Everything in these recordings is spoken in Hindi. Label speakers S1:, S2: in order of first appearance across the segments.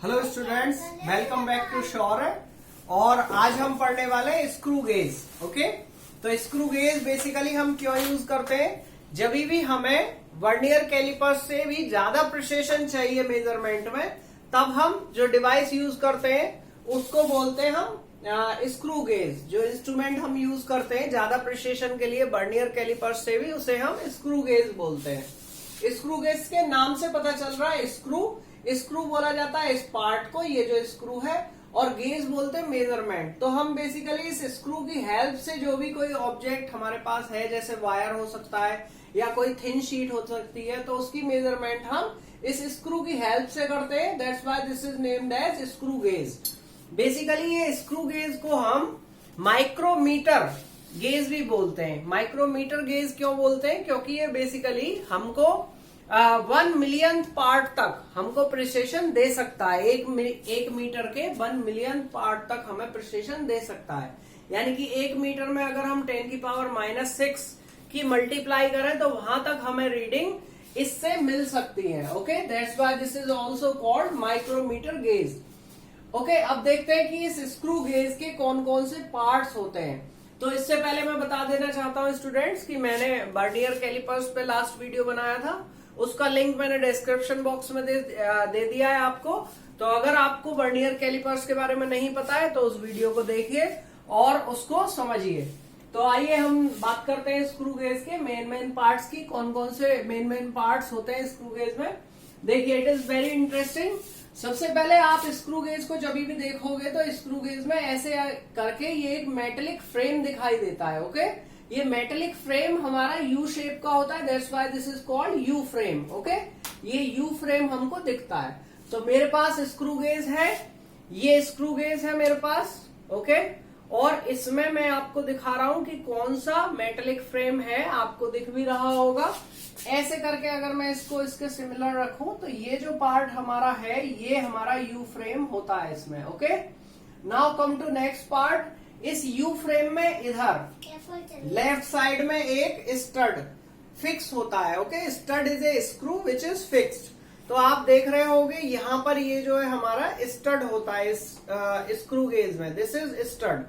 S1: Hello students, welcome back to Shaurya. और आज हम पढ़ने वाले हैं स्क्रू गेज। ओके, तो स्क्रू गेज बेसिकली हम क्यों यूज करते हैं? जब भी हमें वर्नियर कैलिपर्स से भी ज्यादा प्रिसिशन चाहिए मेजरमेंट में, तब हम जो डिवाइस यूज करते हैं उसको बोलते हैं हम स्क्रू गेज। जो इंस्ट्रूमेंट हम यूज करते हैं ज्यादा प्रिसिशन के लिए वर्नियर कैलिपर्स से भी, उसे हम स्क्रू गेज बोलते हैं। स्क्रू गेज के नाम से पता चल रहा है, स्क्रू बोला जाता है इस पार्ट को, ये जो स्क्रू है, और गेज बोलते हैं मेजरमेंट। तो हम बेसिकली इस स्क्रू की हेल्प से जो भी कोई ऑब्जेक्ट हमारे पास है, जैसे वायर हो सकता है या कोई थिन शीट हो सकती है, तो उसकी मेजरमेंट हम इस स्क्रू की हेल्प से करते हैं। That's why this is named as screw gauge. Basically ये स्क्रू गेज को हम माइक्रोमीटर गेज भी बोलते हैं। माइक्रोमीटर गेज क्यों बोलते हैं? क्योंकि ये बेसिकली हमको 1 मिलियन पार्ट तक हमको प्रिसिशन दे सकता है। एक मीटर के 1 मिलियन पार्ट तक हमें प्रिसिशन दे सकता है। यानी कि 1 मीटर में अगर हम 10⁻⁻6 की मल्टीप्लाई करें तो वहां तक हमें रीडिंग इससे मिल सकती है। Okay, that's why this is also called micrometer gauge. Okay, अब देखते हैं कि इस स्क्रू गेज के कौन कौन से पार्ट्स होते हैं। तो इससे पहले मैं बता देना चाहता हूं स्टूडेंट्स कि मैंने वर्नियर कैलिपर्स पे लास्ट वीडियो बनाया था, उसका लिंक मैंने डिस्क्रिप्शन बॉक्स में दे दिया है आपको। तो अगर आपको वर्नियर कैलिपर्स के बारे में नहीं पता है तो उस वीडियो को देखिए और उसको समझिए। तो आइए हम बात करते हैं स्क्रू गेज के मेन पार्ट्स की। कौन कौन से मेन पार्ट्स होते हैं स्क्रू गेज में, देखिए, इट इज वेरी इंटरेस्टिंग। सबसे पहले आप स्क्रू गेज को जब भी देखोगे तो स्क्रू गेज में ऐसे करके ये एक मेटेलिक फ्रेम दिखाई देता है। ओके, ये मेटेलिक फ्रेम हमारा यू शेप का होता है, that's why this is called you frame. Okay, ये यू फ्रेम हमको दिखता है। तो मेरे पास स्क्रू गेज है, ये स्क्रू गेज है मेरे पास। ओके, और इसमें मैं आपको दिखा रहा हूं कि कौन सा मेटेलिक फ्रेम है, आपको दिख भी रहा होगा। ऐसे करके अगर मैं इसको इसके सिमिलर रखूं तो ये जो पार्ट हमारा है ये हमारा यू फ्रेम होता है इसमें। Okay, now come to next part. इस यू फ्रेम में इधर लेफ्ट साइड में एक स्टड फिक्स होता है। Okay, stud is a screw which is fixed. तो आप देख रहे होंगे यहाँ पर ये जो है हमारा स्टड होता है इस स्क्रू गेज में। This is stud.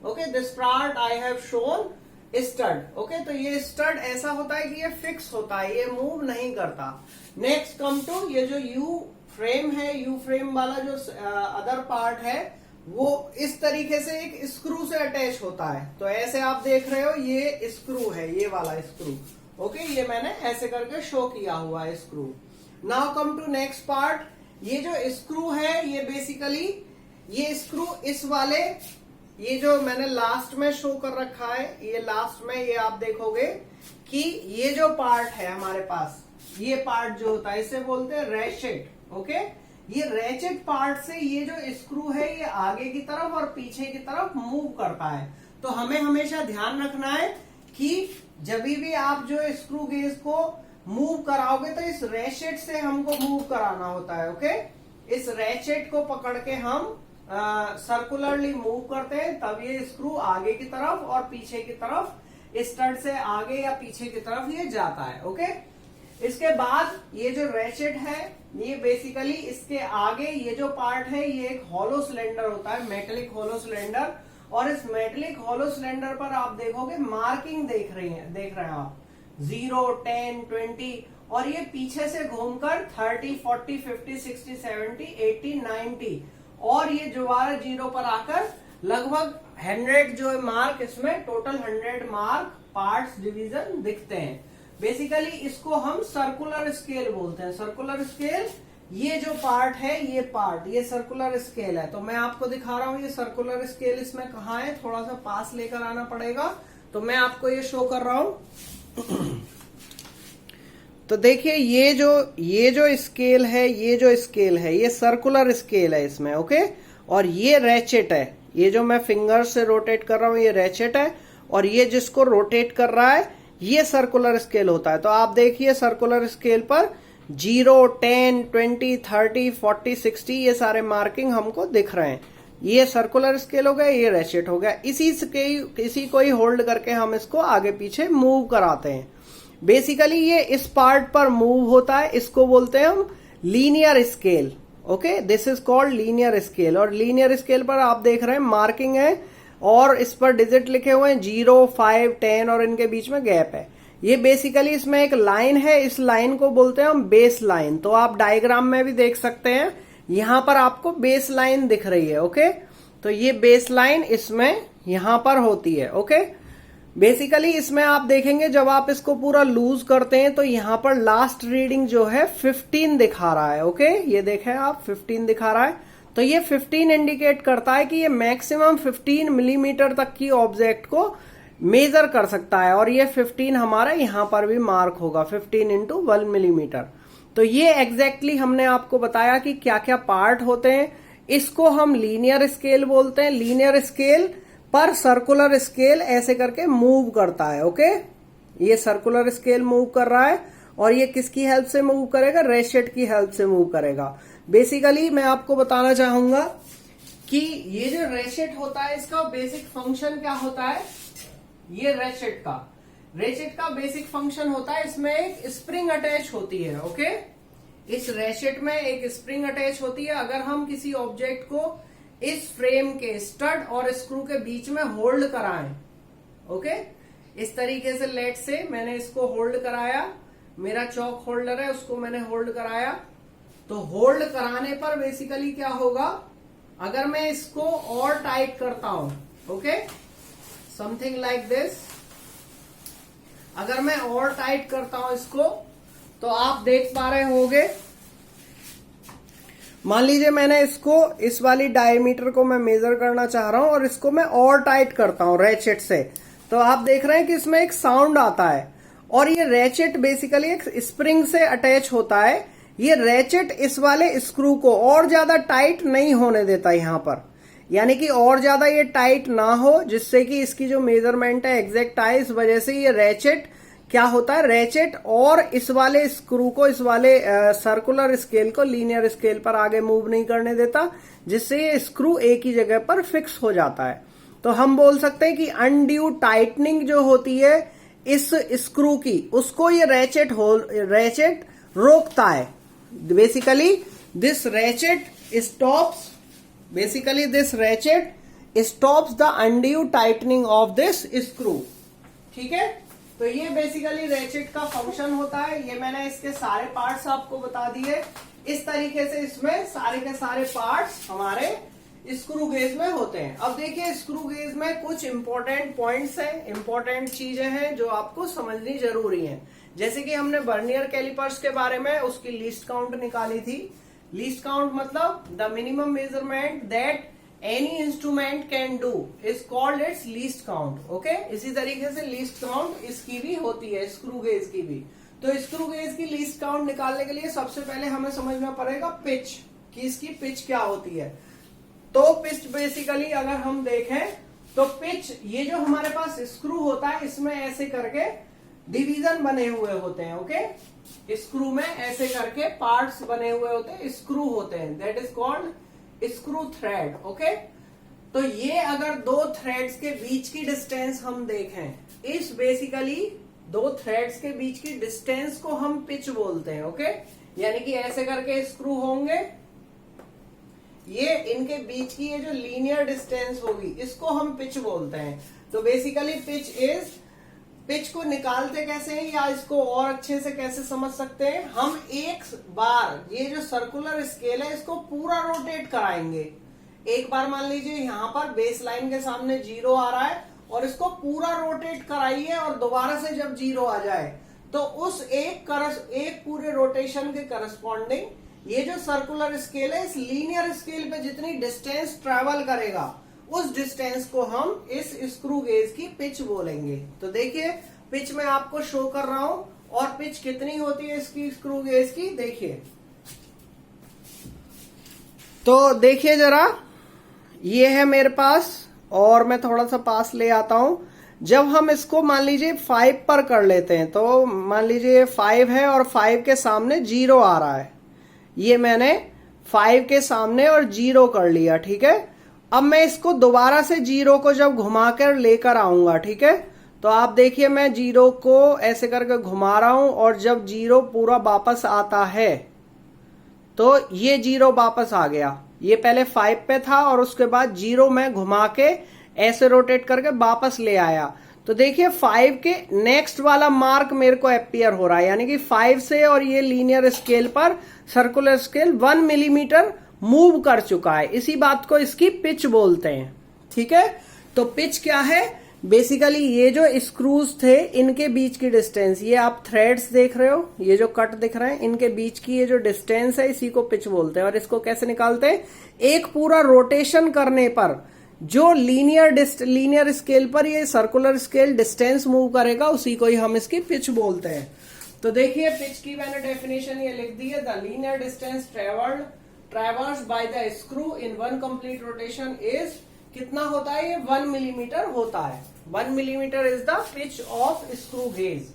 S1: Okay, this part I have shown stud. Okay, तो ये स्टड ऐसा होता है कि ये फिक्स होता है, ये मूव नहीं करता। नेक्स्ट कम टू ये जो यू फ्रेम है, यू फ्रेम वाला जो अदर पार्ट है वो इस तरीके से एक स्क्रू से अटैच होता है। तो ऐसे आप देख रहे हो ये स्क्रू है, ये वाला स्क्रू। ओके, ये मैंने ऐसे करके शो किया हुआ है screw. Now come to next part. ये जो स्क्रू है ये बेसिकली ये स्क्रू इस वाले, ये जो मैंने लास्ट में शो कर रखा है, ये लास्ट में ये आप देखोगे कि ये जो पार्ट है हमारे पास, ये पार्ट जो होता है इसे बोलते हैं रैशेट। ओके, ये रैचेट पार्ट से ये जो स्क्रू है ये आगे की तरफ और पीछे की तरफ मूव करता है। तो हमें हमेशा ध्यान रखना है कि जब भी आप जो स्क्रू गेज को मूव कराओगे तो इस रैचेट से हमको मूव कराना होता है। ओके, इस रैचेट को पकड़ के हम सर्कुलरली मूव करते हैं, तब ये स्क्रू आगे की तरफ और पीछे की तरफ, स्टड से आगे या पीछे की तरफ ये जाता है। ओके, इसके बाद ये जो रैचेट है ये बेसिकली इसके आगे ये जो पार्ट है ये एक हॉलो सिलेंडर होता है, मेटेलिक हॉलो सिलेंडर। और इस मेटेलिक हॉलो सिलेंडर पर आप देखोगे मार्किंग देख रहे हैं आप 0, 10, 20, और ये पीछे से घूमकर 30, 40, 50, 60, 70, 80, 90, और ये दोबारा 0 पर आकर लगभग 100 जो है मार्क, इसमें टोटल 100 मार्क पार्ट्स डिवीजन दिखते हैं। बेसिकली इसको हम सर्कुलर स्केल बोलते हैं। सर्कुलर स्केल, ये जो पार्ट है ये पार्ट, ये सर्कुलर स्केल है। तो मैं आपको दिखा रहा हूं ये सर्कुलर स्केल इसमें कहाँ है, थोड़ा सा पास लेकर आना पड़ेगा। तो मैं आपको ये शो कर रहा हूं। तो देखिए ये जो स्केल है, ये जो स्केल है ये सर्कुलर स्केल है इसमें। ओके, और ये रैचेट है, ये जो मैं फिंगर से रोटेट कर रहा हूं ये रैचेट है, और ये जिसको रोटेट कर रहा है ये सर्कुलर स्केल होता है। तो आप देखिए सर्कुलर स्केल पर 0, 10, 20, 30, 40, 60 ये सारे मार्किंग हमको दिख रहे हैं। ये सर्कुलर स्केल हो गया, ये रैचेट हो गया। इसी को ही होल्ड करके हम इसको आगे पीछे मूव कराते हैं। बेसिकली ये इस पार्ट पर मूव होता है, इसको बोलते हैं हम linear scale. Okay, this is called linear scale. और लीनियर स्केल पर आप देख रहे हैं मार्किंग है और इस पर डिजिट लिखे हुए हैं 0, 5, 10 और इनके बीच में गैप है। ये बेसिकली इसमें एक लाइन है, इस लाइन को बोलते हैं हम बेस लाइन। तो आप डायग्राम में भी देख सकते हैं, यहां पर आपको बेस लाइन दिख रही है। ओके, तो ये बेस लाइन इसमें यहां पर होती है। ओके, बेसिकली इसमें आप देखेंगे जब आप इसको पूरा लूज करते हैं तो यहां पर लास्ट रीडिंग जो है 15 दिखा रहा है। ओके, ये देखें आप 15 दिखा रहा है। तो ये 15 इंडिकेट करता है कि ये मैक्सिमम 15 मिलीमीटर तक की ऑब्जेक्ट को मेजर कर सकता है। और ये 15 हमारा यहां पर भी मार्क होगा, 15 इंटू 1 मिलीमीटर। तो ये एग्जैक्टली हमने आपको बताया कि क्या क्या पार्ट होते हैं। इसको हम लीनियर स्केल बोलते हैं। लीनियर स्केल पर सर्कुलर स्केल ऐसे करके मूव करता है। ओके, ये सर्कुलर स्केल मूव कर रहा है और ये किसकी हेल्प से मूव करेगा? रेशेट की हेल्प से मूव करेगा। बेसिकली मैं आपको बताना चाहूंगा कि ये जो रेशेट होता है इसका बेसिक फंक्शन क्या होता है। ये रेशेट का बेसिक फंक्शन होता है, इसमें एक स्प्रिंग अटैच होती है। ओके, इस रेशेट में एक स्प्रिंग अटैच होती है। अगर हम किसी ऑब्जेक्ट को इस फ्रेम के स्टड और स्क्रू के बीच में होल्ड कराएं, ओके, इस तरीके से लेट से मैंने इसको होल्ड कराया, मेरा चौक होल्डर है उसको मैंने होल्ड कराया। तो होल्ड कराने पर बेसिकली क्या होगा, अगर मैं इसको और टाइट करता हूं, ओके, समथिंग लाइक दिस, अगर मैं और टाइट करता हूं इसको तो आप देख पा रहे होंगे, मान लीजिए मैंने इसको इस वाली डायमीटर को मैं मेजर करना चाह रहा हूं और इसको मैं और टाइट करता हूं रेचेट से, तो आप देख रहे हैं कि इसमें एक साउंड आता है। और ये रेचेट बेसिकली एक स्प्रिंग से अटैच होता है। ये रेचेट इस वाले स्क्रू को और ज्यादा टाइट नहीं होने देता यहां पर, यानी कि और ज्यादा ये टाइट ना हो जिससे कि इसकी जो मेजरमेंट है एग्जैक्ट आए। इस वजह से ये रेचेट क्या होता है, रेचेट और इस वाले स्क्रू को, इस वाले सर्कुलर स्केल को लीनियर स्केल पर आगे मूव नहीं करने देता, जिससे ये स्क्रू एक ही जगह पर फिक्स हो जाता है। तो हम बोल सकते हैं कि अनड्यू टाइटनिंग जो होती है इस स्क्रू की, उसको ये रेचेट रोकता है। Basically this ratchet stops the undue tightening of this screw. ठीक है, तो ये बेसिकली रेचेट का फंक्शन होता है। ये मैंने इसके सारे पार्ट्स आपको बता दिए। इस तरीके से इसमें सारे के सारे पार्ट्स हमारे स्क्रू गेज में होते हैं। अब देखिए स्क्रू गेज में कुछ इंपॉर्टेंट पॉइंट्स हैं, इंपॉर्टेंट चीजें हैं जो आपको समझनी जरूरी हैं। जैसे कि हमने वर्नियर कैलिपर्स के बारे में उसकी लीस्ट काउंट निकाली थी। लीस्ट काउंट मतलब the minimum measurement that any instrument can do is called its least count. Okay, इसी तरीके से लीस्ट काउंट इसकी भी होती है, स्क्रू गेज की भी। तो स्क्रू गेज की लीस्ट काउंट निकालने के लिए सबसे पहले हमें समझना पड़ेगा पिच, कि इसकी पिच क्या होती है। तो पिच बेसिकली अगर हम देखें तो पिच, ये जो हमारे पास स्क्रू होता है इसमें ऐसे करके डिवीजन बने हुए होते हैं। ओके, स्क्रू में ऐसे करके पार्ट्स बने हुए होते हैं, स्क्रू होते हैं, that is called screw thread. Okay, तो ये अगर दो थ्रेड्स के बीच की डिस्टेंस हम देखें, इस बेसिकली दो थ्रेड्स के बीच की डिस्टेंस को हम पिच बोलते हैं। ओके, यानी कि ऐसे करके स्क्रू होंगे, ये इनके बीच की ये जो लीनियर डिस्टेंस होगी इसको हम पिच बोलते हैं। तो बेसिकली पिच को निकालते कैसे हैं या इसको और अच्छे से कैसे समझ सकते हैं, हम एक बार ये जो सर्कुलर स्केल है इसको पूरा रोटेट कराएंगे। एक बार मान लीजिए यहां पर बेस लाइन के सामने 0 आ रहा है और इसको पूरा रोटेट कराइए और दोबारा से जब 0 आ जाए तो उस एक पूरे रोटेशन के करस्पॉन्डिंग ये जो सर्कुलर स्केल है इस लीनियर स्केल पे जितनी डिस्टेंस ट्रेवल करेगा उस डिस्टेंस को हम इस स्क्रू गेज की पिच बोलेंगे। तो देखिए पिच मैं आपको शो कर रहा हूं और पिच कितनी होती है इसकी स्क्रू गेज की, देखिए। तो देखिए जरा, ये है मेरे पास और मैं थोड़ा सा पास ले आता हूं। जब हम इसको मान लीजिए 5 पर कर लेते हैं, तो मान लीजिए 5 है और 5 के सामने 0 आ रहा है, ये मैंने 5 के सामने और 0 कर लिया। ठीक है, अब मैं इसको दोबारा से 0 को जब घुमाकर लेकर आऊंगा, ठीक है, तो आप देखिए मैं 0 को ऐसे करके घुमा रहा हूं और जब 0 पूरा वापस आता है तो ये 0 वापस आ गया, ये पहले 5 पे था और उसके बाद 0 में घुमा के ऐसे रोटेट करके वापस ले आया। तो देखिए 5 के नेक्स्ट वाला मार्क मेरे को अपीयर हो रहा है, यानी कि 5 से और ये लीनियर स्केल पर सर्कुलर स्केल 1 मिलीमीटर मूव कर चुका है। इसी बात को इसकी पिच बोलते हैं। ठीक है, तो पिच क्या है? बेसिकली ये जो स्क्रूज थे इनके बीच की डिस्टेंस, ये आप थ्रेड्स देख रहे हो, ये जो कट दिख रहे हैं इनके बीच की ये जो डिस्टेंस है इसी को पिच बोलते हैं। और इसको कैसे निकालते हैं? एक पूरा रोटेशन करने पर जो लीनियर स्केल पर ये सर्कुलर स्केल डिस्टेंस मूव करेगा उसी को ही हम इसकी पिच बोलते हैं। तो देखिए पिच की मैंने डेफिनेशन ये लिख दी है, the linear distance ट्रेवर्स by the screw in one complete rotation is, कितना होता है ये? 1 मिलीमीटर होता है। 1 millimetre is the pitch of screw gauge.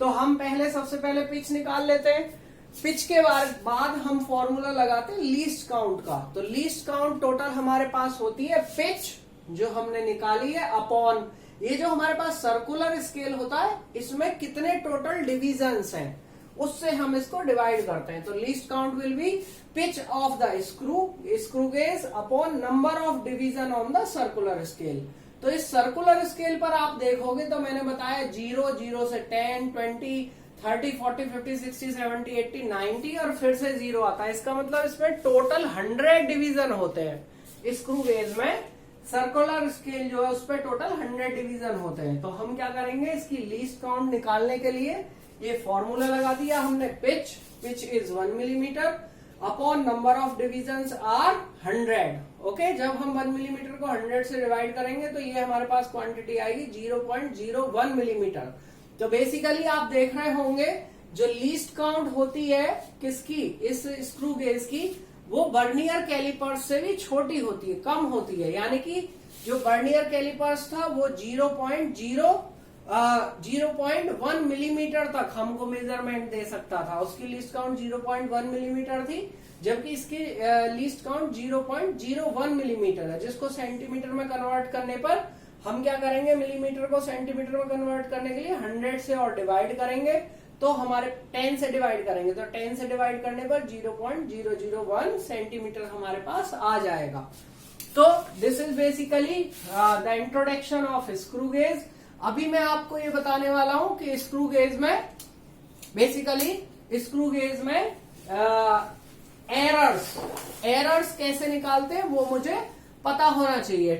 S1: तो हम सबसे पहले पिच निकाल लेते हैं। पिच के बाद हम फॉर्मूला लगाते हैं लीस्ट काउंट का। तो लीस्ट काउंट टोटल हमारे पास होती है पिच जो हमने निकाली है अपॉन ये जो हमारे पास सर्कुलर स्केल होता है इसमें कितने टोटल डिविजन्स हैं उससे हम इसको डिवाइड करते हैं। तो least count will be pitch of the screw gauge upon number of division on the circular scale. तो इस सर्कुलर स्केल पर आप देखोगे तो मैंने बताया 0 से 10, 20, 30, 40, 50, 60, 70, 80, 90 और फिर से 0 आता है। इसका मतलब इसमें टोटल 100 डिवीजन होते हैं। स्क्रू गेज में सर्कुलर स्केल जो है उस पर टोटल 100 डिवीजन होते हैं। तो हम क्या करेंगे, इसकी लीस्ट काउंट निकालने के लिए ये फॉर्मूला लगा दिया हमने, pitch is 1 millimeter upon number of divisions are 100। Okay, जब हम 1 मिलीमीटर को 100 से डिवाइड करेंगे तो ये हमारे पास क्वांटिटी आएगी 0.01 मिलीमीटर। तो बेसिकली आप देख रहे होंगे जो लीस्ट काउंट होती है किसकी, इस स्क्रू गेज की, वो वर्नियर कैलिपर्स से भी छोटी होती है, कम होती है। यानी कि जो वर्नियर कैलिपर्स था वो 0.1 मिलीमीटर तक हमको मेजरमेंट दे सकता था, उसकी लीस्ट काउंट 0.1 मिलीमीटर थी, जबकि इसकी लीस्ट काउंट 0.01 मिलीमीटर है, जिसको सेंटीमीटर में कन्वर्ट करने पर हम क्या करेंगे, मिलीमीटर को सेंटीमीटर में कन्वर्ट करने के लिए 100 से और डिवाइड करेंगे तो हमारे 10 से डिवाइड करेंगे तो 10 से डिवाइड करने पर 0.001 सेंटीमीटर हमारे पास आ जाएगा। तो this is basically the introduction of screw gauge. अभी मैं आपको ये बताने वाला हूं कि स्क्रू गेज में एरर्स कैसे निकालते हैं वो मुझे पता होना चाहिए।